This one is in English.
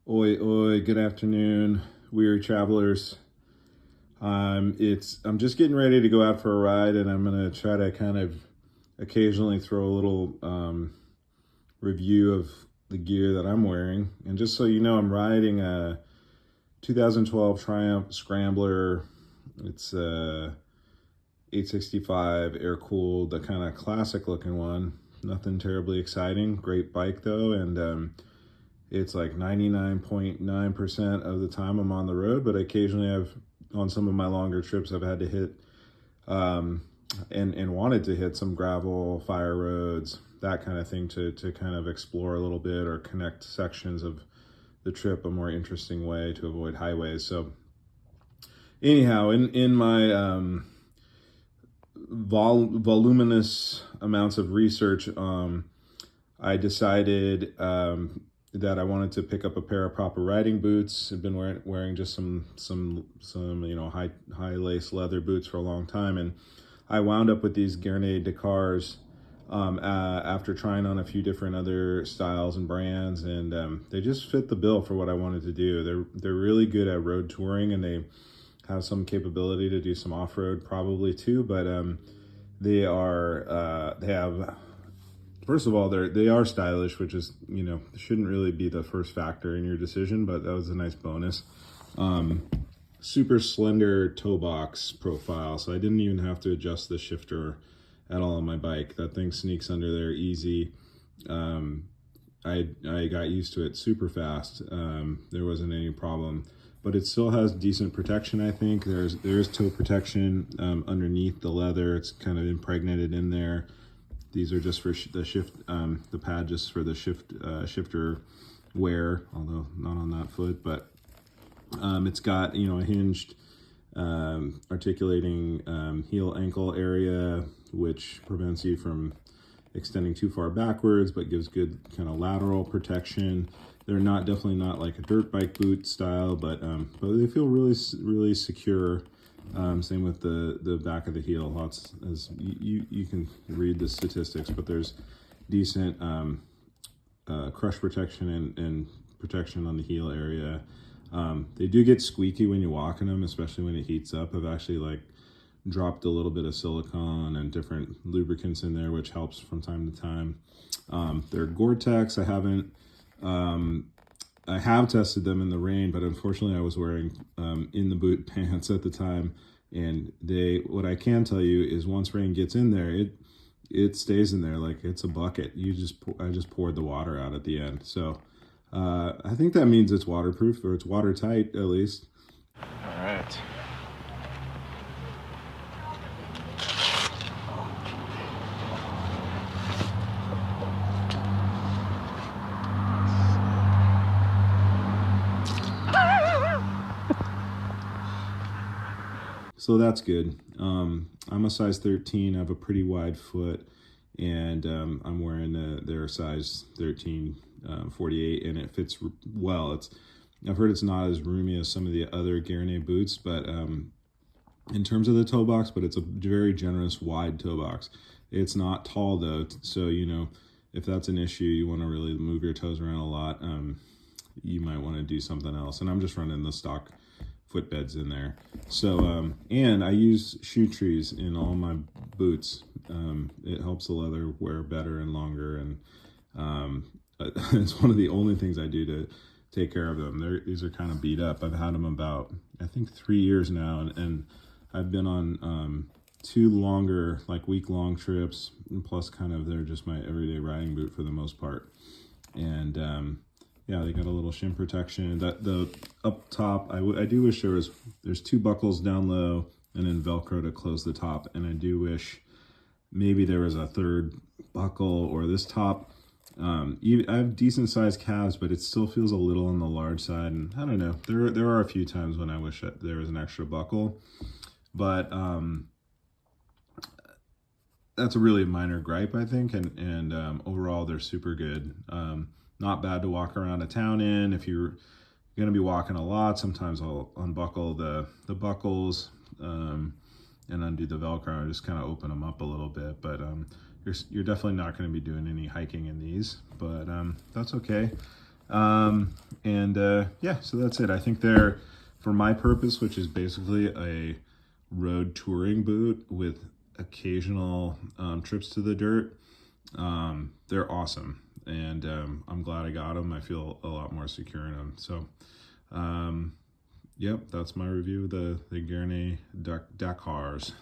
Oi, oi, good afternoon, weary travelers. I'm just getting ready to go out for a ride, and I'm gonna try to kind of occasionally throw a little review of the gear that I'm wearing. And just so you know, I'm riding a 2012 Triumph Scrambler. It's a 865 air-cooled, the kind of classic looking one. Nothing terribly exciting. Great bike though, and it's like 99.9% of the time I'm on the road, but occasionally on some of my longer trips, I've had to hit and wanted to hit some gravel, fire roads, that kind of thing to kind of explore a little bit or connect sections of the trip a more interesting way to avoid highways. So anyhow, in my voluminous amounts of research, I decided that I wanted to pick up a pair of proper riding boots. I've been wearing just some high lace leather boots for a long time, and I wound up with these Gaerne Dakars after trying on a few different other styles and brands, and they just fit the bill for what I wanted to do. They're really good at road touring, and they have some capability to do some off-road probably too, but they have, first of all, they are stylish, which is, shouldn't really be the first factor in your decision, but that was a nice bonus. Super slender toe box profile, so I didn't even have to adjust the shifter at all on my bike. That thing sneaks under there easy. I got used to it super fast. There wasn't any problem, but it still has decent protection. I think there's toe protection underneath the leather. It's kind of impregnated in there. These are just for the pad just for the shifter wear, although not on that foot, but it's got, a hinged articulating heel ankle area, which prevents you from extending too far backwards, but gives good kind of lateral protection. They're definitely not like a dirt bike boot style, but they feel really, really secure. Same with the back of the heel. Lots, as you can read the statistics, but there's decent crush protection and protection on the heel area. They do get squeaky when you walk in them, especially when it heats up. I've actually dropped a little bit of silicone and different lubricants in there, which helps from time to time. They're Gore-Tex. I have tested them in the rain, but unfortunately I was wearing in the boot pants at the time, and what I can tell you is once rain gets in there, it stays in there like it's a bucket. I just poured the water out at the end. So I think that means it's waterproof, or it's watertight at least. All right. So that's good. I'm a size 13. I have a pretty wide foot, and I'm wearing their size 13 48, and it fits well. I've heard it's not as roomy as some of the other Gaerne boots, but in terms of the toe box, but it's a very generous wide toe box. It's not tall though, so if that's an issue, you want to really move your toes around a lot, you might want to do something else. And I'm just running the stock footbeds in there. So and I use shoe trees in all my boots. It helps the leather wear better and longer, and it's one of the only things I do to take care of them. These are kind of beat up. I've had them about, I think, 3 years now, and I've been on 2 longer, week-long trips, and plus kind of they're just my everyday riding boot for the most part. And yeah, they got a little shim protection. The up top, I do wish there's 2 buckles down low and then Velcro to close the top. And I do wish maybe there was a 3rd buckle, or this top. I have decent sized calves, but it still feels a little on the large side. And I don't know, there are a few times when I wish that there was an extra buckle, but that's a really minor gripe, I think. And overall, they're super good. Not bad to walk around a town in. If you're going to be walking a lot, sometimes I'll unbuckle the buckles and undo the Velcro and just kind of open them up a little bit. But you're definitely not going to be doing any hiking in these, but that's okay. And yeah, so that's it. I think they're, for my purpose, which is basically a road touring boot with occasional trips to the dirt, they're awesome. And I'm glad I got them. I feel a lot more secure in them. So, yep, that's my review of the Gaerne Dakars.